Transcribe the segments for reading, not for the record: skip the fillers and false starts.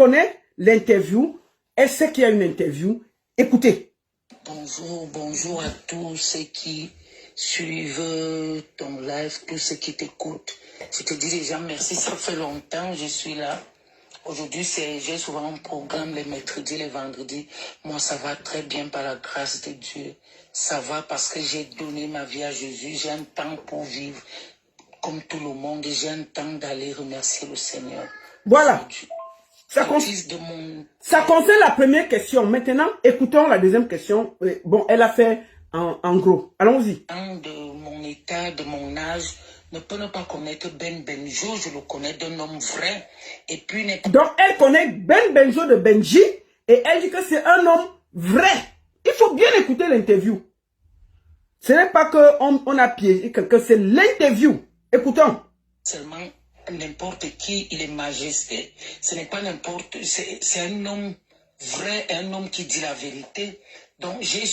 connaît l'interview. Elle sait qu'il y a une interview. Écoutez. Bonjour, bonjour à tous ceux qui suivent ton live, tous ceux qui t'écoutent. Je te dis déjà merci, ça fait longtemps, je suis là. Aujourd'hui, j'ai souvent un programme les mercredis, les vendredis. Moi, ça va très bien par la grâce de Dieu. Ça va parce que j'ai donné ma vie à Jésus. J'ai un temps pour vivre comme tout le monde. J'ai un temps d'aller remercier le Seigneur. Voilà. Ça concerne la première question. Maintenant, écoutons la deuxième question. Bon, elle a fait en gros. Allons-y. De mon état, de mon âge, ne peut ne pas connaître Ben Benjo. Je le connais d'un homme vrai. Et puis donc, elle connaît Ben Benjo de Benji. Et elle dit que c'est un homme vrai. Il faut bien écouter l'interview. Ce n'est pas qu'on a piégé quelqu'un, c'est l'interview. Écoutons. Seulement n'importe qui, il est majesté. Ce n'est pas n'importe, c'est un homme vrai, un homme qui dit la vérité. Donc j'ai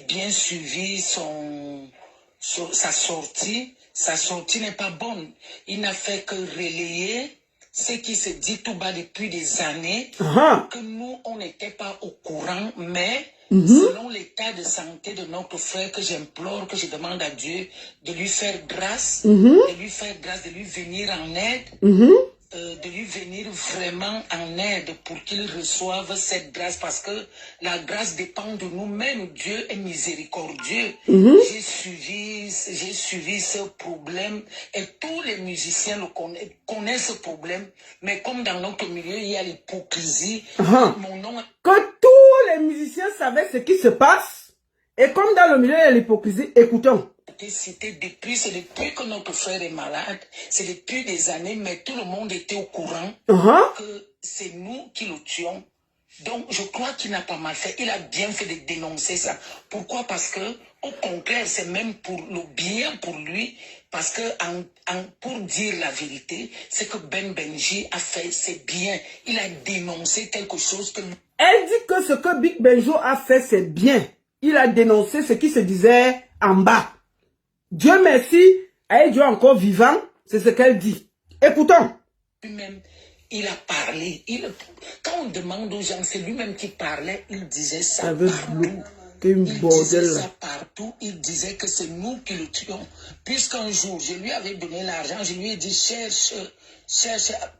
bien suivi sa sortie. Sa sortie n'est pas bonne. Il n'a fait que relayer ce qui se dit tout bas depuis des années, que nous, on n'était pas au courant, mais selon l'état de santé de notre frère, que j'implore, que je demande à Dieu de lui faire grâce, de lui venir en aide, de lui venir vraiment en aide pour qu'il reçoive cette grâce, parce que la grâce dépend de nous-mêmes. Dieu est miséricordieux. J'ai suivi ce problème et tous les musiciens connaissent ce problème, mais comme dans notre milieu, il y a l'hypocrisie. Mon nom... Que tous les musiciens savaient ce qui se passe, et comme dans le milieu, il y a l'hypocrisie, écoutons. C'est depuis que notre frère est malade, c'est depuis des années, mais tout le monde était au courant que c'est nous qui le tuons. Donc, je crois qu'il n'a pas mal fait. Il a bien fait de dénoncer ça. Pourquoi? Parce que, au contraire, c'est même pour le bien pour lui. Parce que, pour dire la vérité, c'est que Ben Benji a fait, c'est bien. Il a dénoncé quelque chose que... Elle dit que ce que Big Benjo a fait, c'est bien. Il a dénoncé ce qui se disait en bas. Dieu merci, elle est Dieu encore vivant, c'est ce qu'elle dit. Écoutons. Lui-même, il a parlé. Quand on demande aux gens, c'est lui-même qui parlait, il disait ça partout. Il disait ça partout. Il disait que c'est nous qui le tuons. Puisqu'un jour, je lui avais donné l'argent, je lui ai dit, cherche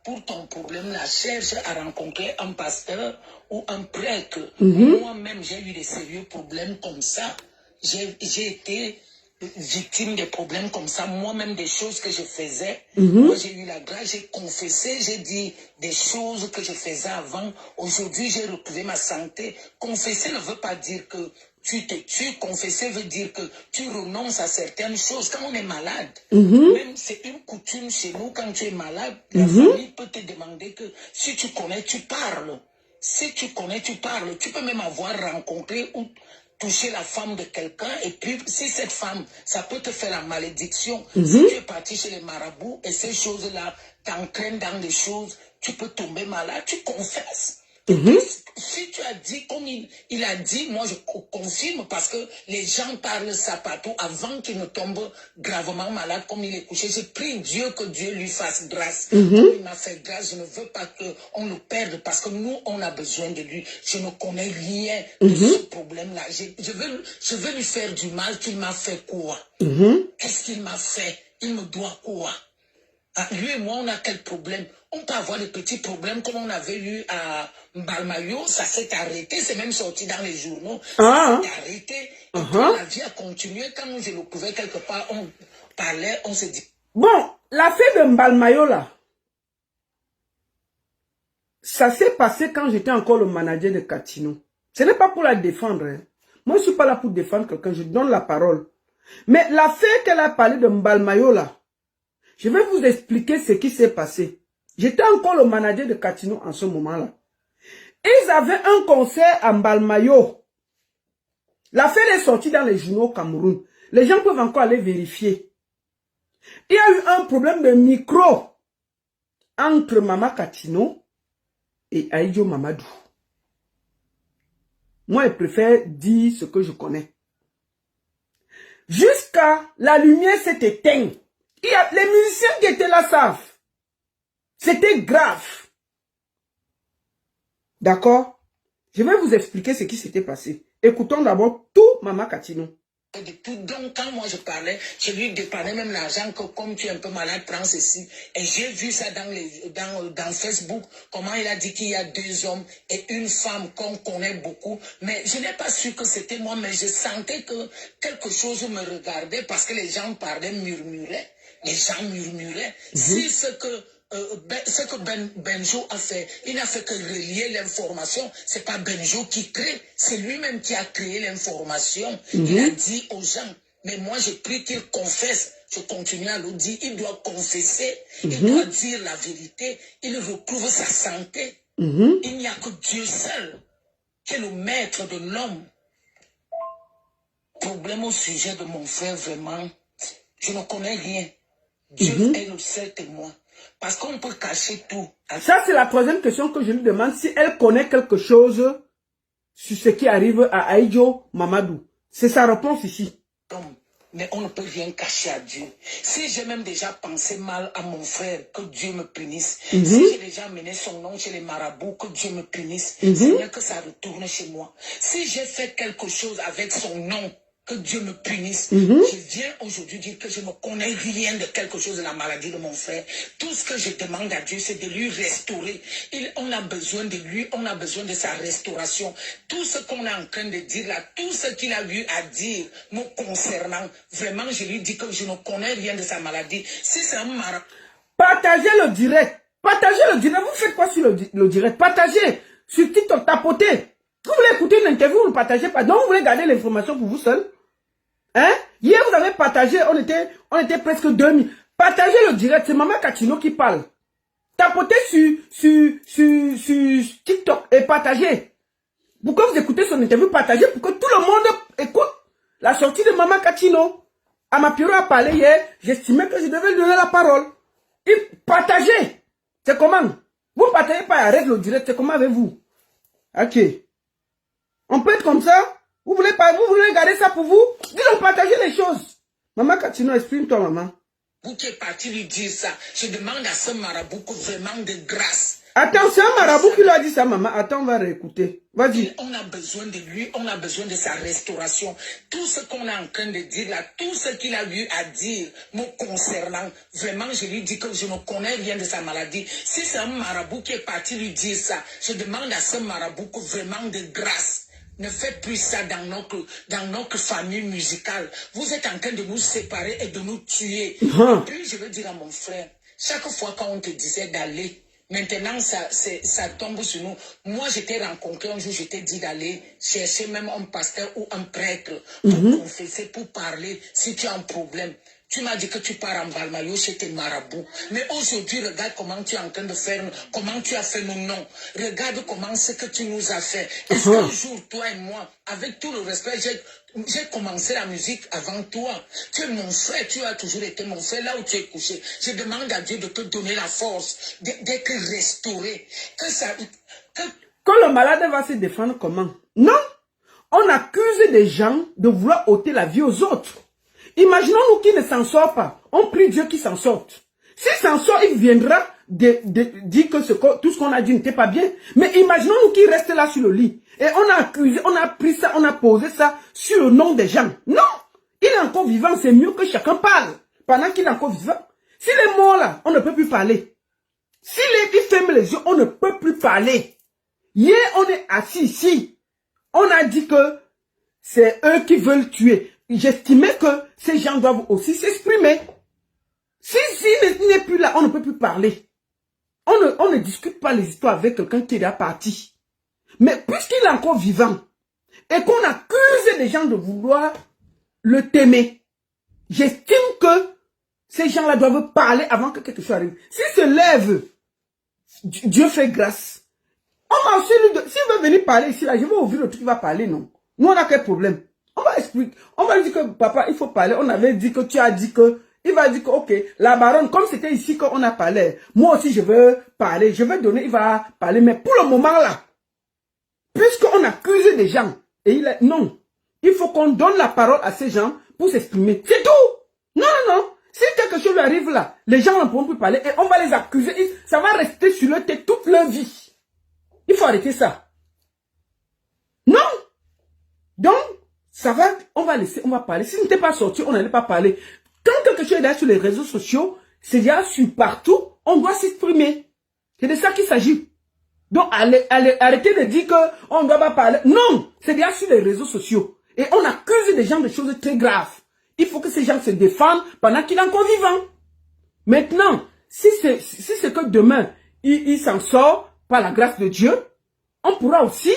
pour ton problème là, cherche à rencontrer un pasteur ou un prêtre. Moi-même, j'ai eu des sérieux problèmes comme ça. J'ai été victime de problèmes comme ça, moi-même des choses que je faisais. Moi j'ai eu la grâce, j'ai confessé, j'ai dit des choses que je faisais avant. Aujourd'hui j'ai retrouvé ma santé. Confesser ne veut pas dire que tu te tues, confesser veut dire que tu renonces à certaines choses. Quand on est malade, même c'est une coutume chez nous, quand tu es malade, la famille peut te demander que si tu connais, tu parles. Si tu connais, tu parles. Tu peux même avoir rencontré ou toucher la femme de quelqu'un, et puis si cette femme, ça peut te faire la malédiction. Si tu es parti chez les marabouts et ces choses-là t'entraînent dans des choses, tu peux tomber malade, tu confesses. Si tu as dit, comme il a dit, moi je confirme, parce que les gens parlent ça partout avant qu'il ne tombe gravement malade comme il est couché. J'ai prie Dieu que Dieu lui fasse grâce. Comme il m'a fait grâce, je ne veux pas qu'on le perde, parce que nous, on a besoin de lui. Je ne connais rien de ce problème-là. Je veux lui faire du mal. Qu'il m'a fait quoi? Qu'est-ce qu'il m'a fait? Il me doit quoi? Lui et moi, on a quel problème? On peut avoir des petits problèmes comme on avait eu à Mbalmayo, ça s'est arrêté, c'est même sorti dans les journaux, ça s'est arrêté, et puis la vie a continué. Quand je le trouvais quelque part, on parlait, on se dit... Bon, l'affaire de Mbalmayo là, ça s'est passé quand j'étais encore le manager de Catino. Ce n'est pas pour la défendre, hein. Moi je ne suis pas là pour défendre quelqu'un, je donne la parole. Mais l'affaire qu'elle a parlé de Mbalmayo là, je vais vous expliquer ce qui s'est passé. J'étais encore le manager de Catino en ce moment-là. Ils avaient un concert à Mbalmayo. L'affaire est sortie dans les journaux au Cameroun. Les gens peuvent encore aller vérifier. Il y a eu un problème de micro entre Mama Catino et Aïdjo Mamadou. Moi, je préfère dire ce que je connais. Jusqu'à la lumière s'est éteinte. Les musiciens qui étaient là savent. C'était grave. D'accord? Je vais vous expliquer ce qui s'était passé. Écoutons d'abord tout Maman Katino. Donc, quand moi je parlais, je lui dépannais même l'argent que comme tu es un peu malade, prends ceci. Et j'ai vu ça dans Facebook, comment il a dit qu'il y a 2 hommes et une femme qu'on connaît beaucoup. Mais je n'ai pas su que c'était moi, mais je sentais que quelque chose me regardait parce que les gens parlaient, murmuraient. Les gens murmuraient. Si ce que Benjo a fait, il n'a fait que relier l'information. C'est pas Benjo qui crée, c'est lui-même qui a créé l'information. Il a dit aux gens, mais moi j'ai pris qu'il confesse. Je continue à le dire, il doit confesser, il doit dire la vérité, il retrouve sa santé. Il n'y a que Dieu seul qui est le maître de l'homme. Problème au sujet de mon frère, vraiment, je ne connais rien. Dieu est le seul témoin. Parce qu'on peut cacher tout. Ça, c'est la troisième question que je lui demande. Si elle connaît quelque chose sur ce qui arrive à Aïdjo Mamadou. C'est sa réponse ici. Mais on ne peut rien cacher à Dieu. Si j'ai même déjà pensé mal à mon frère, que Dieu me punisse. Si j'ai déjà mené son nom chez les marabouts, que Dieu me punisse. Seigneur, que ça retourne chez moi. Si j'ai fait quelque chose avec son nom, que Dieu me punisse. Je viens aujourd'hui dire que je ne connais rien de quelque chose de la maladie de mon frère. Tout ce que je demande à Dieu, c'est de lui restaurer. On a besoin de lui, on a besoin de sa restauration. Tout ce qu'on est en train de dire là, tout ce qu'il a eu à dire me concernant, vraiment, je lui dis que je ne connais rien de sa maladie. Si c'est un marabout. Partagez le direct. Partagez le direct. Vous faites quoi sur le direct? Partagez. Sur TikTok, tapotez. Vous voulez écouter une interview, vous ne partagez pas. Donc, vous voulez garder l'information pour vous seul. Hein? Hier, vous avez partagé, on était presque 2000. Partagez le direct, c'est Maman Katino qui parle. Tapotez sur TikTok et partagez. Pourquoi vous écoutez son interview, partagez pour que tout le monde écoute la sortie de Maman Katino. Amapiro a parlé hier, j'estimais que je devais lui donner la parole. Et partagez. C'est comment? Vous ne partagez pas, arrête le direct, c'est comment avec vous? Ok. On peut être comme ça? Vous voulez garder ça pour vous? Dis-donc, partagez les choses. Maman Katino, exprime-toi, maman. Vous qui êtes parti lui dire ça, je demande à ce marabout que vraiment de grâce. Attends, c'est un marabout qui lui a dit ça, maman. Attends, on va réécouter. Vas-y. On a besoin de lui, on a besoin de sa restauration. Tout ce qu'on est en train de dire là, tout ce qu'il a eu à dire me concernant, vraiment, je lui dis que je ne connais rien de sa maladie. Si c'est un marabout qui est parti lui dire ça, je demande à ce marabout que vraiment de grâce. Ne faites plus ça dans notre famille musicale. Vous êtes en train de nous séparer et de nous tuer. Et puis, je veux dire à mon frère, chaque fois quand on te disait d'aller, maintenant ça tombe sur nous. Moi, je t'ai rencontré un jour, je t'ai dit d'aller chercher même un pasteur ou un prêtre pour confesser, pour parler si tu as un problème. Tu m'as dit que tu pars en Balmayo chez tes marabouts. Mais aujourd'hui, regarde comment tu es en train de faire, comment tu as fait nos noms. Regarde comment ce que tu nous as fait. Est-ce qu'un jour, toi et moi, avec tout le respect, j'ai commencé la musique avant toi. Tu es mon frère, tu as toujours été mon frère là où tu es couché. Je demande à Dieu de te donner la force, d'être restauré. Quand le malade va se défendre, comment? Non! On accuse des gens de vouloir ôter la vie aux autres. Imaginons-nous qu'il ne s'en sort pas. On prie Dieu qu'il s'en sorte. S'il s'en sort, il viendra dire que tout ce qu'on a dit n'était pas bien. Mais imaginons-nous qu'il reste là sur le lit. Et on a accusé, on a pris ça, on a posé ça sur le nom des gens. Non! Il est encore vivant, c'est mieux que chacun parle. Pendant qu'il est encore vivant. S'il est mort là, on ne peut plus parler. S'il ferme les yeux, on ne peut plus parler. Hier, on est assis ici. On a dit que c'est eux qui veulent tuer. J'estimais que ces gens doivent aussi s'exprimer. S'il n'est plus là, on ne peut plus parler. On ne discute pas les histoires avec quelqu'un qui est déjà parti. Mais puisqu'il est encore vivant, et qu'on accuse les gens de vouloir le t'aimer, j'estime que ces gens-là doivent parler avant que quelque chose arrive. S'il se lève, Dieu fait grâce. On va aussi s'il veut venir parler ici, là, je vais ouvrir le truc, il va parler, non. Nous, on n'a quel problème. On va expliquer. On va lui dire que, papa, il faut parler. On avait dit que tu as dit que, il va dire que, ok, la baronne, comme c'était ici qu'on a parlé, moi aussi, je veux parler, je vais donner, il va parler. Mais pour le moment, là, puisqu'on accuse des gens, et non. Il faut qu'on donne la parole à ces gens pour s'exprimer. C'est tout. Non, non, non. Si quelque chose lui arrive là, les gens ne pourront plus parler et on va les accuser. Ça va rester sur leur tête toute leur vie. Il faut arrêter ça. Non. Donc, ça va, on va laisser, on va parler. Si ce n'était pas sorti, on n'allait pas parler. Quand quelque chose est là sur les réseaux sociaux, c'est déjà sur partout, on doit s'exprimer. C'est de ça qu'il s'agit. Donc, arrêtez de dire qu'on ne doit pas parler. Non, c'est déjà sur les réseaux sociaux. Et on accuse des gens de choses très graves. Il faut que ces gens se défendent pendant qu'il est encore vivant. Maintenant, si c'est que demain, il s'en sort par la grâce de Dieu, on pourra aussi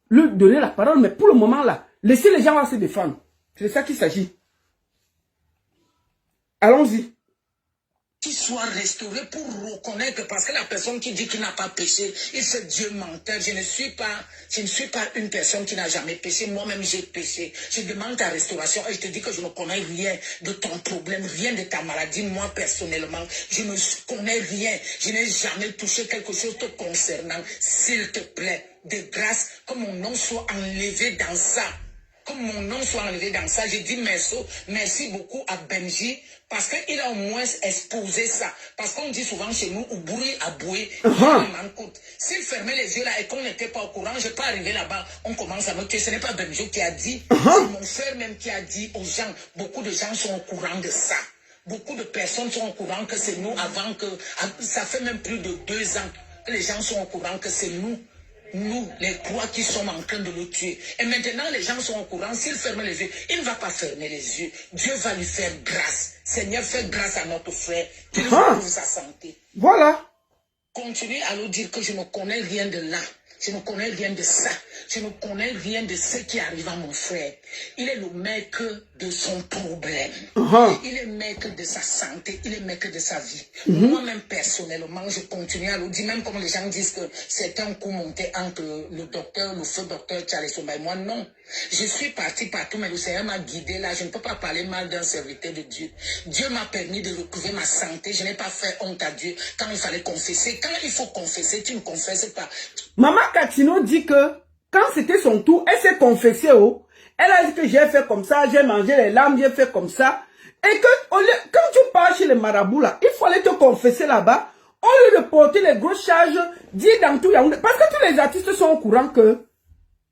lui donner la parole. Mais pour le moment là, laissez les gens se défendre. C'est de ça qu'il s'agit. Allons-y. Qu'il soit restauré pour reconnaître, parce que la personne qui dit qu'il n'a pas péché, il fait Dieu menteur. Je ne suis pas une personne qui n'a jamais péché. Moi-même, j'ai péché. Je demande ta restauration et je te dis que je ne connais rien de ton problème, rien de ta maladie. Moi, personnellement, je ne connais rien. Je n'ai jamais touché quelque chose te concernant. S'il te plaît, de grâce, que mon nom soit enlevé dans ça. Comme mon nom soit enlevé dans ça, je dis merci beaucoup à Benji, parce qu'il a au moins exposé ça. Parce qu'on dit souvent chez nous, Oubouri a boué, s'il fermait les yeux là et qu'on n'était pas au courant, je peux arriver là-bas, on commence à me tuer. Ce n'est pas Benji qui a dit, c'est mon frère même qui a dit aux gens. Beaucoup de gens sont au courant de ça. Beaucoup de personnes sont au courant que c'est nous avant que, ça fait même plus de 2 ans que les gens sont au courant que c'est nous. Nous, les trois qui sommes en train de le tuer. Et maintenant, les gens sont au courant. S'il ferme les yeux, il ne va pas fermer les yeux. Dieu va lui faire grâce. Seigneur, fais grâce à notre frère. Qu'il retrouve sa santé. Voilà. Continuez à nous dire que je ne connais rien de là. Je ne connais rien de ça. Je ne connais rien de ce qui arrive à mon frère. Il est le maître de son problème. Il est maître de sa santé. Il est maître de sa vie. Moi-même, personnellement, je continue à le dire, même comme les gens disent que c'est un coup monté entre le docteur, le feu docteur Charles Somba et moi. Non. Je suis parti partout, mais le Seigneur m'a guidé là. Je ne peux pas parler mal d'un serviteur de Dieu. Dieu m'a permis de retrouver ma santé. Je n'ai pas fait honte à Dieu quand il fallait confesser. Quand il faut confesser, tu ne confesses pas. Maman Katino dit que quand c'était son tour, elle s'est confessée. Oh. Elle a dit que j'ai fait comme ça, j'ai mangé les larmes, j'ai fait comme ça. Et que quand tu pars chez les marabouts là, il faut aller te confesser là-bas. Au lieu de porter les grosses charges, dire dans tout Yaoundé. Parce que tous les artistes sont au courant que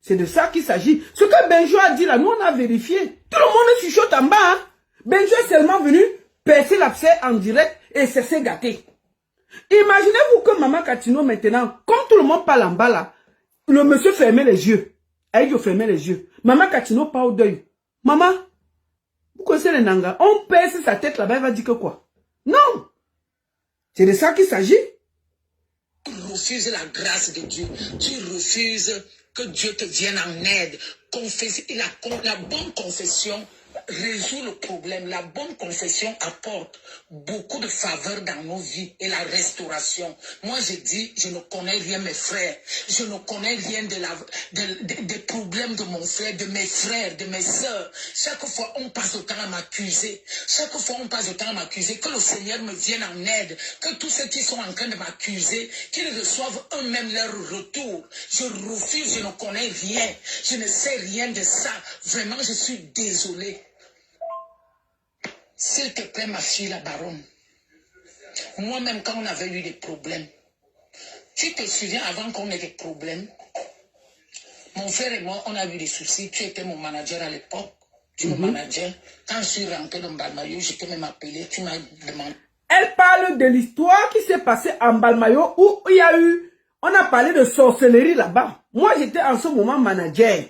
c'est de ça qu'il s'agit. Ce que Benjo a dit là, nous on a vérifié. Tout le monde chuchote en bas. Hein. Benjo est seulement venu percer l'abcès en direct et s'est gâté. Imaginez-vous que Maman Katino maintenant, comme tout le monde parle en bas là, le monsieur fermait les yeux. Aïe, fermait les yeux. Maman Katino part au deuil. Maman, vous connaissez les Nanga, on perce sa tête là-bas, elle va dire que quoi? Non. C'est de ça qu'il s'agit. Tu refuses la grâce de Dieu. Tu refuses que Dieu te vienne en aide. Confesser, la bonne confession résout le problème. La bonne confession apporte beaucoup de faveur dans nos vies et la restauration. Moi, je dis, je ne connais rien, mes frères. Je ne connais rien des problèmes de mon frère, de mes frères, de mes sœurs. Chaque fois, on passe le temps à m'accuser. Chaque fois, on passe le temps à m'accuser. Que le Seigneur me vienne en aide. Que tous ceux qui sont en train de m'accuser, qu'ils reçoivent eux-mêmes leur retour. Je refuse, je ne connais rien. Je ne sais rien de ça. Vraiment, je suis désolé. S'il te plaît, ma fille, la baronne. Moi-même, quand on avait eu des problèmes, tu te souviens avant qu'on ait des problèmes, mon frère et moi, on a eu des soucis. Tu étais mon manager à l'époque. Tu me manageais. Quand je suis rentré dans Balmayo, je t'ai même appelé. Tu m'as demandé. Elle parle de l'histoire qui s'est passée en Balmayo où il y a eu, on a parlé de sorcellerie là-bas. Moi, j'étais en ce moment manager.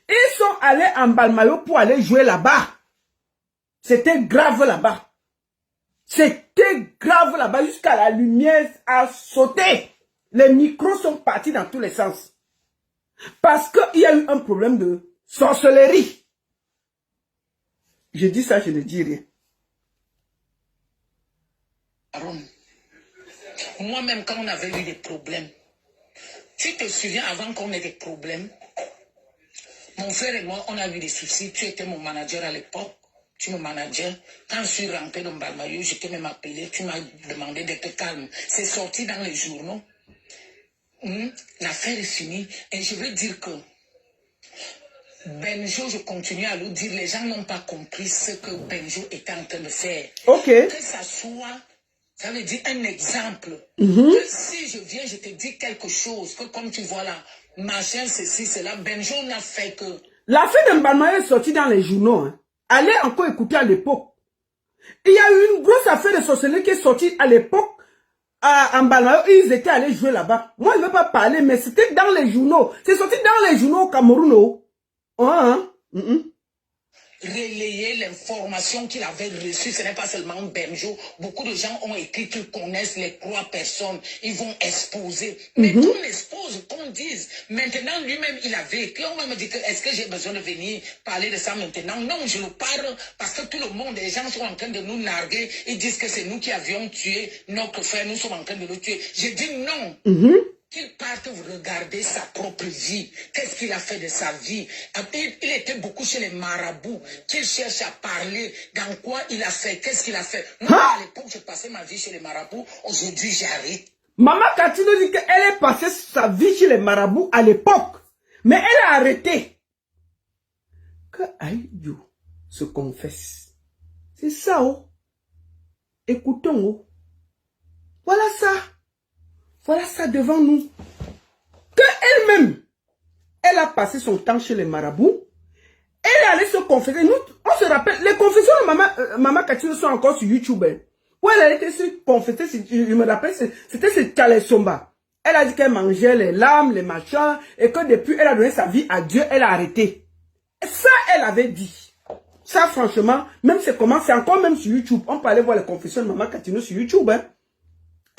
Ils sont allés en Balmayo pour aller jouer là-bas. C'était grave là-bas. C'était grave là-bas jusqu'à la lumière a sauté. Les micros sont partis dans tous les sens. Parce qu'il y a eu un problème de sorcellerie. Je dis ça, je ne dis rien. Moi-même, quand on avait eu des problèmes, tu te souviens avant qu'on ait des problèmes, mon frère et moi, on a eu des soucis. Tu étais mon manager à l'époque. Tu me manageais. Quand je suis rentré dans Balmayo, je t'ai même appelé. Tu m'as demandé d'être calme. C'est sorti dans les journaux. L'affaire est finie. Et je veux dire que Benjo, je continue à le dire, les gens n'ont pas compris ce que Benjo était en train de faire. Ok. Que ça soit Ça veut dire un exemple. Que si je viens, je te dis quelque chose, que comme tu vois là, machin, ceci, cela, Benjo n'a fait que... L'affaire de Mbalmayo est sortie dans les journaux. Hein. Allez encore écouter à l'époque. Il y a eu une grosse affaire de sorcellerie qui est sortie à l'époque. À Mbalmayo, ils étaient allés jouer là-bas. Moi, je ne veux pas parler, mais c'était dans les journaux. C'est sorti dans les journaux au Cameroun. Oh. Hein? Relayer l'information qu'il avait reçue, ce n'est pas seulement Benjo. Beaucoup de gens ont écrit qu'ils connaissent les 3 personnes. Ils vont exposer. Mais qu'on expose, qu'on dise. Maintenant, lui-même, il avait écrit. On va me dire, est-ce que j'ai besoin de venir parler de ça maintenant? Non, je le parle parce que tout le monde, les gens sont en train de nous narguer. Ils disent que c'est nous qui avions tué notre frère. Nous sommes en train de le tuer. J'ai dit non. Qu'il parte regarder sa propre vie. Qu'est-ce qu'il a fait de sa vie? Il était beaucoup chez les marabouts. Qu'il cherche à parler. Dans quoi il a fait? Qu'est-ce qu'il a fait? Moi, à l'époque, je passais ma vie chez les marabouts. Aujourd'hui, j'arrête. Maman Katino dit qu'elle est passée sa vie chez les marabouts à l'époque. Mais elle a arrêté. Que Aïdou se confesse. C'est ça, oh. Écoutons, oh. Voilà ça. Voilà ça devant nous. Que elle-même, elle a passé son temps chez les marabouts. Elle est allée se confesser. Nous, on se rappelle, les confessions de Maman Katino sont encore sur YouTube. Hein. Où elle a été se confesser, je me rappelle, c'était ce Tchalé Somba. Elle a dit qu'elle mangeait les larmes, les machins, et que depuis elle a donné sa vie à Dieu, elle a arrêté. Et ça, elle avait dit. Ça, franchement, même c'est comment, c'est encore même sur YouTube. On peut aller voir les confessions de Maman Katino sur YouTube. Hein.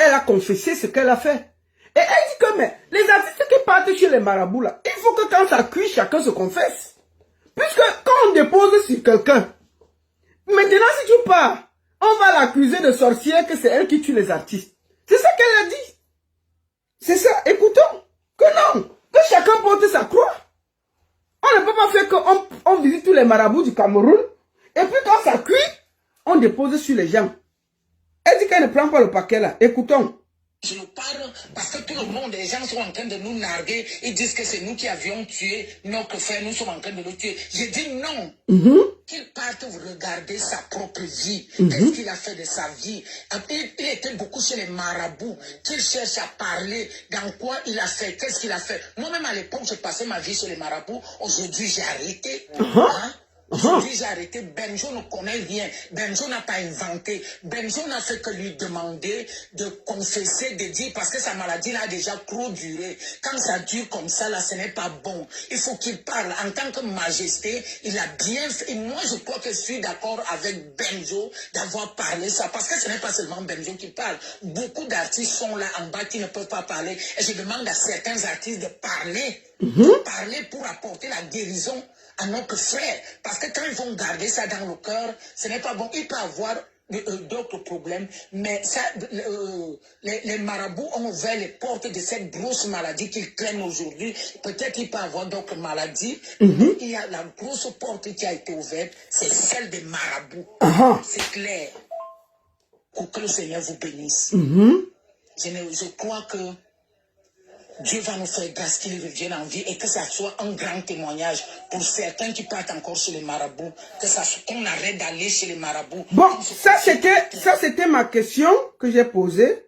Elle a confessé ce qu'elle a fait. Et elle dit que mais, les artistes qui partent chez les marabouts, là, il faut que quand ça cuit, chacun se confesse. Puisque quand on dépose sur quelqu'un, maintenant si tu pars, on va l'accuser de sorcière que c'est elle qui tue les artistes. C'est ça qu'elle a dit. C'est ça. Écoutons. Que non. Que chacun porte sa croix. On ne peut pas faire qu'on visite tous les marabouts du Cameroun. Et puis quand ça cuit, on dépose sur les gens. Elle dit qu'elle ne prend pas le paquet là. Écoutons. Je le parle parce que tout le monde, les gens sont en train de nous narguer. Ils disent que c'est nous qui avions tué notre frère. Nous sommes en train de le tuer. J'ai dit non. Qu'il parte regarder sa propre vie. Qu'est-ce qu'il a fait de sa vie? Il était beaucoup chez les marabouts. Qu'il cherche à parler. Dans quoi il a fait? Qu'est-ce qu'il a fait? Moi-même à l'époque, je passais ma vie chez les marabouts. Aujourd'hui, j'ai arrêté. Hein? Aujourd'hui, j'ai arrêté. Benjo ne connaît rien. Benjo n'a pas inventé. Benjo n'a fait que lui demander de confesser, de dire, parce que sa maladie là a déjà trop duré. Quand ça dure comme ça, là, ce n'est pas bon. Il faut qu'il parle. En tant que majesté, il a bien fait. Et moi, je crois que je suis d'accord avec Benjo d'avoir parlé ça. Parce que ce n'est pas seulement Benjo qui parle. Beaucoup d'artistes sont là en bas qui ne peuvent pas parler. Et je demande à certains artistes de parler. De parler pour apporter la guérison à notre frère. Parce que quand ils vont garder ça dans le cœur, ce n'est pas bon. Il peut avoir d'autres problèmes. Mais ça, les marabouts ont ouvert les portes de cette grosse maladie qu'ils craignent aujourd'hui. Peut-être qu'il peut avoir d'autres maladies. Mais il y a la grosse porte qui a été ouverte, c'est celle des marabouts. C'est clair. Que le Seigneur vous bénisse. Je crois que Dieu va nous faire grâce qu'il revienne en vie et que ça soit un grand témoignage pour certains qui partent encore chez les marabouts, qu'on arrête d'aller chez les marabouts. Bon, ça c'était ma question que j'ai posée.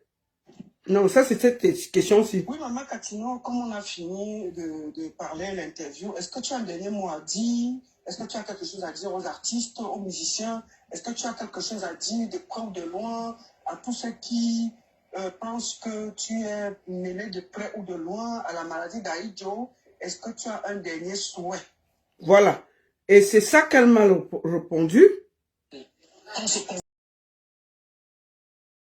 Non, ça c'était cette question-ci. Oui, Maman Katino, comme on a fini de parler à l'interview, est-ce que tu as un dernier mot à dire? Est-ce que tu as quelque chose à dire aux artistes, aux musiciens? Est-ce que tu as quelque chose à dire de près ou de loin à tous ceux qui pense que tu es mêlé de près ou de loin à la maladie d'Aïdjo? Est-ce que tu as un dernier souhait? Voilà. Et c'est ça qu'elle m'a répondu.